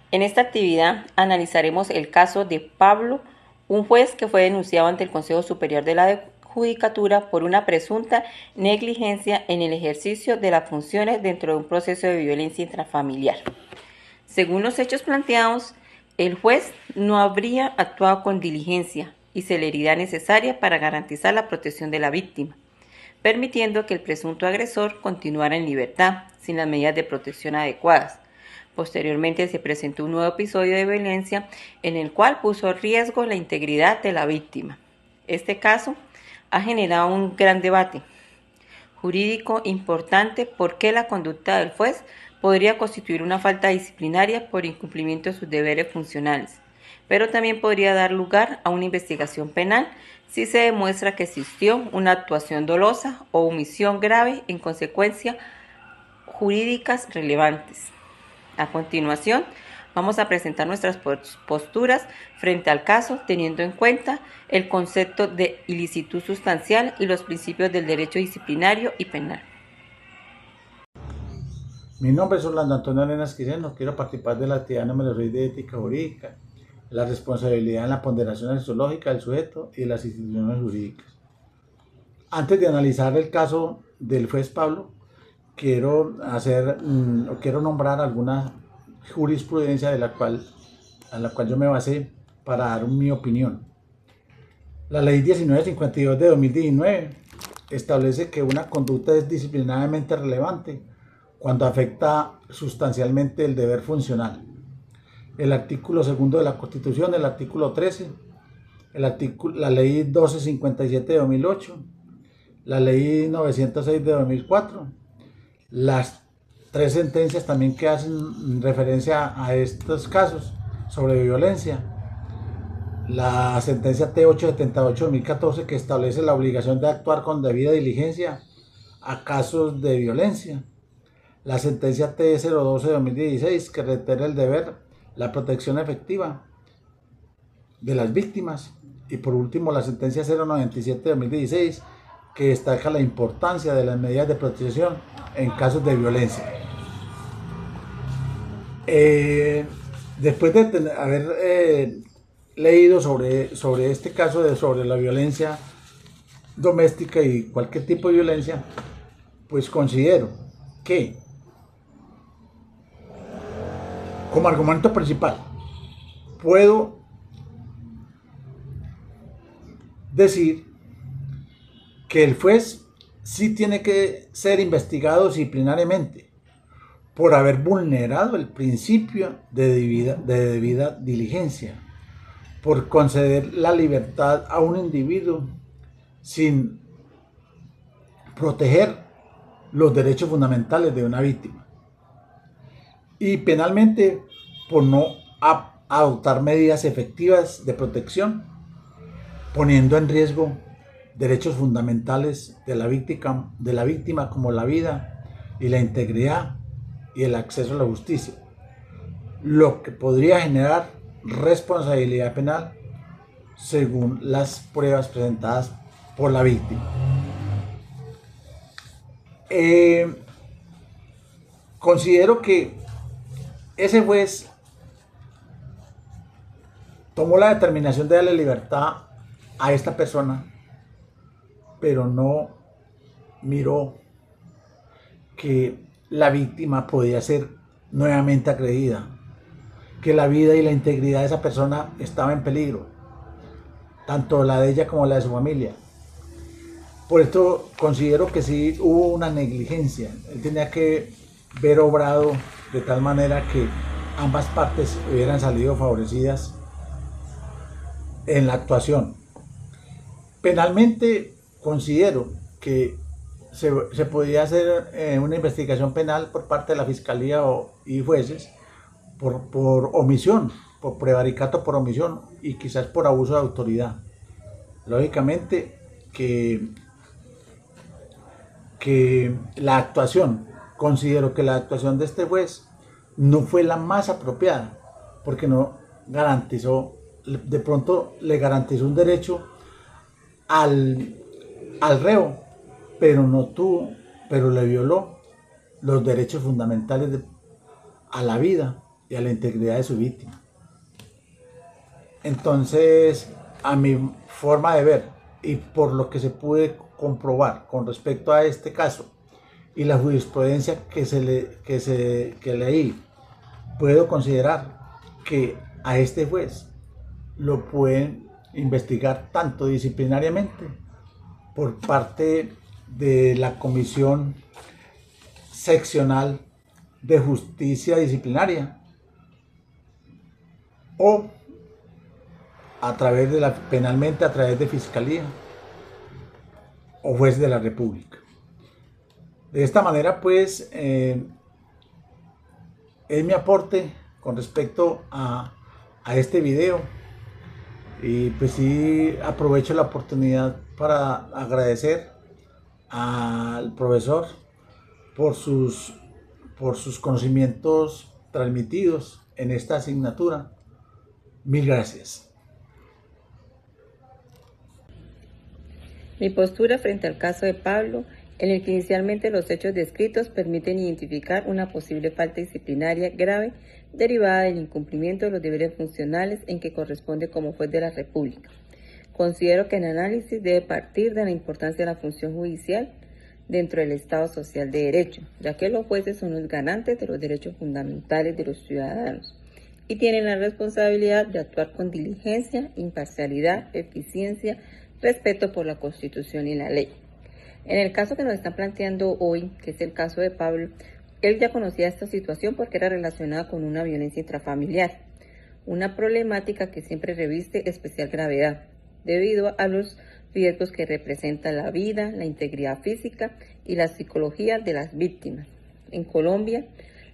En esta actividad analizaremos el caso de Pablo, un juez que fue denunciado ante el Consejo Superior de la Judicatura por una presunta negligencia en el ejercicio de las funciones dentro de un proceso de violencia intrafamiliar. Según los hechos planteados, el juez no habría actuado con diligencia y celeridad necesaria para garantizar la protección de la víctima, permitiendo que el presunto agresor continuara en libertad sin las medidas de protección adecuadas. Posteriormente se presentó un nuevo episodio de violencia en el cual puso en riesgo la integridad de la víctima. Este caso ha generado un gran debate jurídico importante porque la conducta del juez podría constituir una falta disciplinaria por incumplimiento de sus deberes funcionales, pero también podría dar lugar a una investigación penal si se demuestra que existió una actuación dolosa o omisión grave en consecuencias jurídicas relevantes. A continuación, vamos a presentar nuestras posturas frente al caso, teniendo en cuenta el concepto de ilicitud sustancial y los principios del derecho disciplinario y penal. Mi nombre es Orlando Antonio Arenas Quireno. Quiero participar de la actividad número 6 de ética jurídica, la responsabilidad en la ponderación zoológica del sujeto y de las instituciones jurídicas. Antes de analizar el caso del juez Pablo, quiero nombrar alguna jurisprudencia a la cual yo me basé para dar mi opinión. La ley 1952 de 2019 establece que una conducta es disciplinariamente relevante cuando afecta sustancialmente el deber funcional. El artículo 2 de la Constitución, el artículo 13, la ley 1257 de 2008, la ley 906 de 2004, las tres sentencias también que hacen referencia a estos casos sobre violencia. La sentencia T878 de 2014 que establece la obligación de actuar con debida diligencia a casos de violencia. La sentencia T012 de 2016 que reitera el deber, la protección efectiva de las víctimas. Y por último la sentencia 097 de 2016 que destaca la importancia de las medidas de protección en casos de violencia. Después de haber leído sobre este caso sobre la violencia doméstica y cualquier tipo de violencia, pues considero que como argumento principal puedo decir que el juez sí tiene que ser investigado disciplinariamente por haber vulnerado el principio de debida diligencia, por conceder la libertad a un individuo sin proteger los derechos fundamentales de una víctima, y penalmente por no adoptar medidas efectivas de protección, poniendo en riesgo derechos fundamentales de la víctima como la vida y la integridad y el acceso a la justicia, lo que podría generar responsabilidad penal según las pruebas presentadas por la víctima. Considero que ese juez tomó la determinación de darle libertad a esta persona, pero no miró que la víctima podía ser nuevamente agredida, que la vida y la integridad de esa persona estaba en peligro, tanto la de ella como la de su familia. Por esto considero que sí hubo una negligencia. Él tenía que ver obrado de tal manera que ambas partes hubieran salido favorecidas en la actuación. Penalmente considero que se podía hacer una investigación penal por parte de la Fiscalía y jueces por omisión, por prevaricato por omisión y quizás por abuso de autoridad. Lógicamente que la actuación, considero que la actuación de este juez no fue la más apropiada, porque no garantizó, de pronto le garantizó un derecho al reo, pero le violó los derechos fundamentales a la vida y a la integridad de su víctima. Entonces, a mi forma de ver y por lo que se puede comprobar con respecto a este caso y la jurisprudencia que leí, puedo considerar que a este juez lo pueden investigar tanto disciplinariamente por parte de la Comisión Seccional de Justicia Disciplinaria o penalmente a través de Fiscalía o juez de la República. De esta manera, pues, es mi aporte con respecto a este video. Y pues sí, aprovecho la oportunidad para agradecer al profesor por sus conocimientos transmitidos en esta asignatura. Mil gracias. Mi postura frente al caso de Pablo, en el que inicialmente los hechos descritos permiten identificar una posible falta disciplinaria grave derivada del incumplimiento de los deberes funcionales en que corresponde como juez de la República. Considero que el análisis debe partir de la importancia de la función judicial dentro del Estado social de derecho, ya que los jueces son los garantes de los derechos fundamentales de los ciudadanos y tienen la responsabilidad de actuar con diligencia, imparcialidad, eficiencia, respeto por la Constitución y la ley. En el caso que nos están planteando hoy, que es el caso de Pablo, él ya conocía esta situación porque era relacionada con una violencia intrafamiliar, una problemática que siempre reviste especial gravedad, debido a los riesgos que representa la vida, la integridad física y la psicología de las víctimas. En Colombia,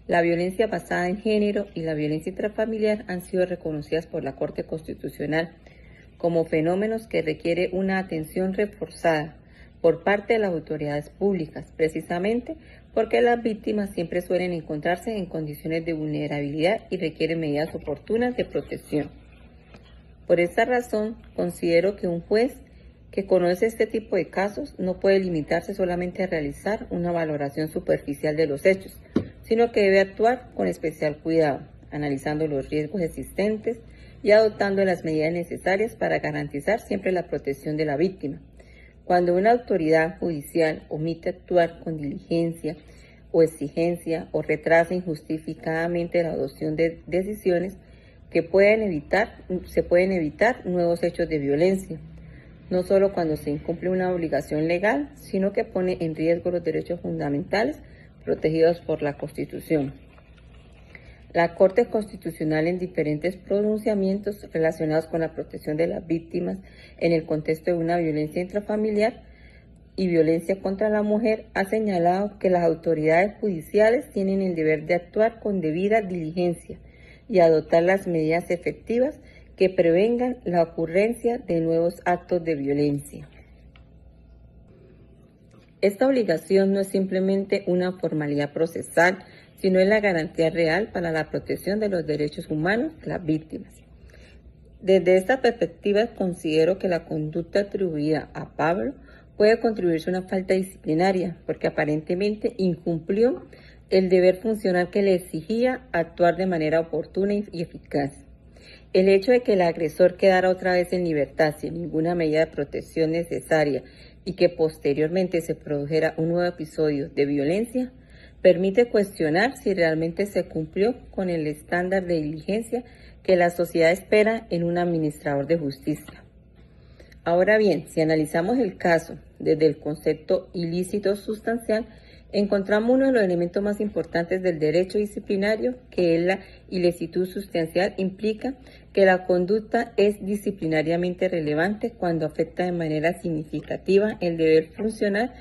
la violencia basada en género y la violencia intrafamiliar han sido reconocidas por la Corte Constitucional como fenómenos que requiere una atención reforzada por parte de las autoridades públicas, precisamente porque las víctimas siempre suelen encontrarse en condiciones de vulnerabilidad y requieren medidas oportunas de protección. Por esta razón, considero que un juez que conoce este tipo de casos no puede limitarse solamente a realizar una valoración superficial de los hechos, sino que debe actuar con especial cuidado, analizando los riesgos existentes y adoptando las medidas necesarias para garantizar siempre la protección de la víctima. Cuando una autoridad judicial omite actuar con diligencia o exigencia o retrasa injustificadamente la adopción de decisiones que se pueden evitar nuevos hechos de violencia, no solo cuando se incumple una obligación legal, sino que pone en riesgo los derechos fundamentales protegidos por la Constitución. La Corte Constitucional, en diferentes pronunciamientos relacionados con la protección de las víctimas en el contexto de una violencia intrafamiliar y violencia contra la mujer, ha señalado que las autoridades judiciales tienen el deber de actuar con debida diligencia y adoptar las medidas efectivas que prevengan la ocurrencia de nuevos actos de violencia. Esta obligación no es simplemente una formalidad procesal, sino es la garantía real para la protección de los derechos humanos de las víctimas. Desde esta perspectiva, considero que la conducta atribuida a Pablo puede contribuirse a una falta disciplinaria, porque aparentemente incumplió el deber funcional que le exigía actuar de manera oportuna y eficaz. El hecho de que el agresor quedara otra vez en libertad sin ninguna medida de protección necesaria y que posteriormente se produjera un nuevo episodio de violencia, permite cuestionar si realmente se cumplió con el estándar de diligencia que la sociedad espera en un administrador de justicia. Ahora bien, si analizamos el caso desde el concepto ilícito sustancial, encontramos uno de los elementos más importantes del derecho disciplinario, que es la ilicitud sustancial. Implica que la conducta es disciplinariamente relevante cuando afecta de manera significativa el deber funcional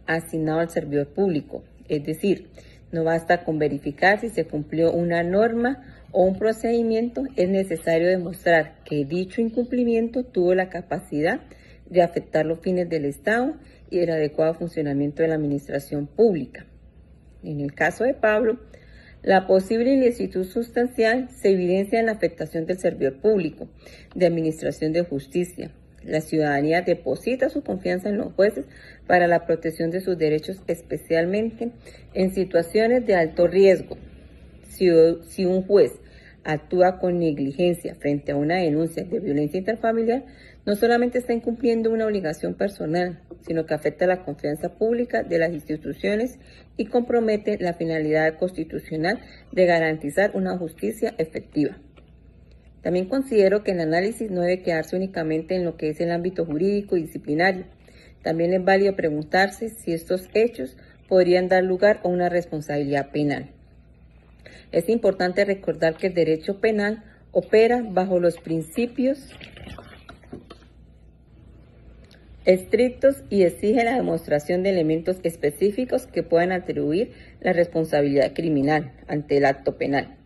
asignado al servidor público. Es decir, no basta con verificar si se cumplió una norma o un procedimiento, es necesario demostrar que dicho incumplimiento tuvo la capacidad de afectar los fines del Estado y el adecuado funcionamiento de la administración pública. En el caso de Pablo, la posible ilicitud sustancial se evidencia en la afectación del servidor público, de administración de justicia. La ciudadanía deposita su confianza en los jueces para la protección de sus derechos, especialmente en situaciones de alto riesgo. Si un juez actúa con negligencia frente a una denuncia de violencia intrafamiliar, no solamente está incumpliendo una obligación personal, sino que afecta la confianza pública de las instituciones y compromete la finalidad constitucional de garantizar una justicia efectiva. También considero que el análisis no debe quedarse únicamente en lo que es el ámbito jurídico y disciplinario. También es válido preguntarse si estos hechos podrían dar lugar a una responsabilidad penal. Es importante recordar que el derecho penal opera bajo los principios estrictos y exige la demostración de elementos específicos que puedan atribuir la responsabilidad criminal ante el acto penal.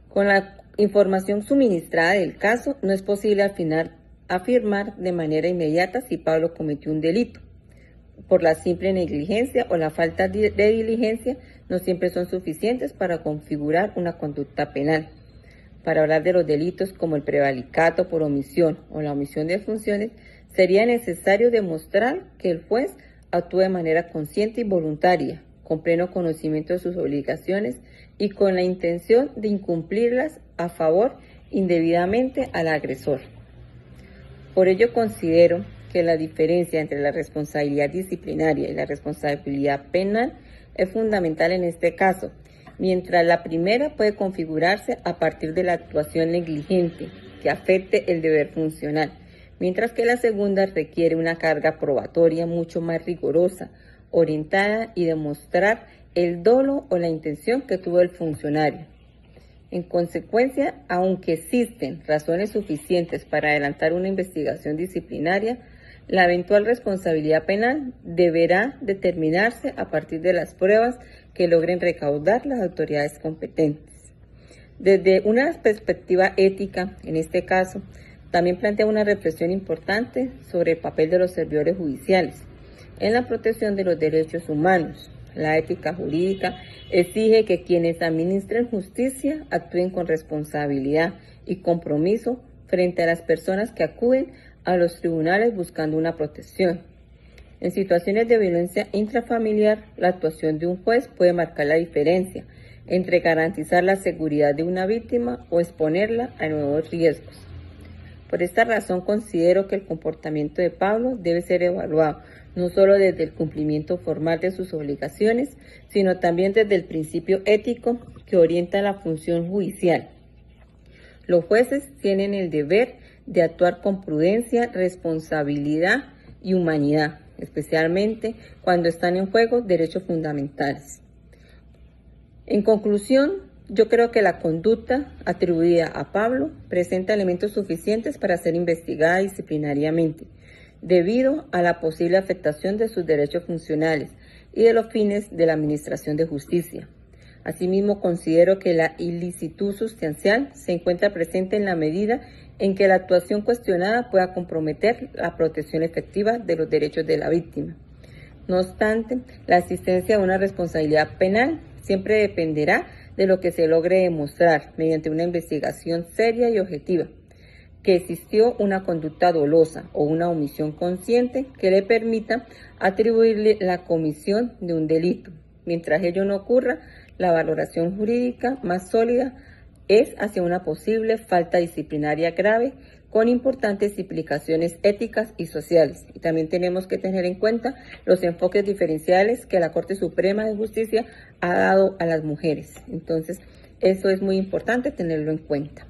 Con la información suministrada del caso, no es posible al final afirmar de manera inmediata si Pablo cometió un delito. Por la simple negligencia o la falta de diligencia no siempre son suficientes para configurar una conducta penal. Para hablar de los delitos como el prevaricato por omisión o la omisión de funciones, sería necesario demostrar que el juez actúa de manera consciente y voluntaria, con pleno conocimiento de sus obligaciones y con la intención de incumplirlas a favor indebidamente al agresor. Por ello considero que la diferencia entre la responsabilidad disciplinaria y la responsabilidad penal es fundamental en este caso, mientras la primera puede configurarse a partir de la actuación negligente que afecte el deber funcional, mientras que la segunda requiere una carga probatoria mucho más rigurosa, orientada y demostrar el dolo o la intención que tuvo el funcionario. En consecuencia, aunque existen razones suficientes para adelantar una investigación disciplinaria, la eventual responsabilidad penal deberá determinarse a partir de las pruebas que logren recaudar las autoridades competentes. Desde una perspectiva ética, en este caso, también plantea una reflexión importante sobre el papel de los servidores judiciales en la protección de los derechos humanos. La ética jurídica exige que quienes administren justicia actúen con responsabilidad y compromiso frente a las personas que acuden a los tribunales buscando una protección. En situaciones de violencia intrafamiliar, la actuación de un juez puede marcar la diferencia entre garantizar la seguridad de una víctima o exponerla a nuevos riesgos. Por esta razón considero que el comportamiento de Pablo debe ser evaluado no solo desde el cumplimiento formal de sus obligaciones, sino también desde el principio ético que orienta la función judicial. Los jueces tienen el deber de actuar con prudencia, responsabilidad y humanidad, especialmente cuando están en juego derechos fundamentales. En conclusión, yo creo que la conducta atribuida a Pablo presenta elementos suficientes para ser investigada disciplinariamente, debido a la posible afectación de sus derechos funcionales y de los fines de la administración de justicia. Asimismo, considero que la ilicitud sustancial se encuentra presente en la medida en que la actuación cuestionada pueda comprometer la protección efectiva de los derechos de la víctima. No obstante, la existencia de una responsabilidad penal siempre dependerá de lo que se logre demostrar mediante una investigación seria y objetiva, que existió una conducta dolosa o una omisión consciente que le permita atribuirle la comisión de un delito. Mientras ello no ocurra, la valoración jurídica más sólida es hacia una posible falta disciplinaria grave con importantes implicaciones éticas y sociales. Y también tenemos que tener en cuenta los enfoques diferenciales que la Corte Suprema de Justicia ha dado a las mujeres. Entonces, eso es muy importante tenerlo en cuenta.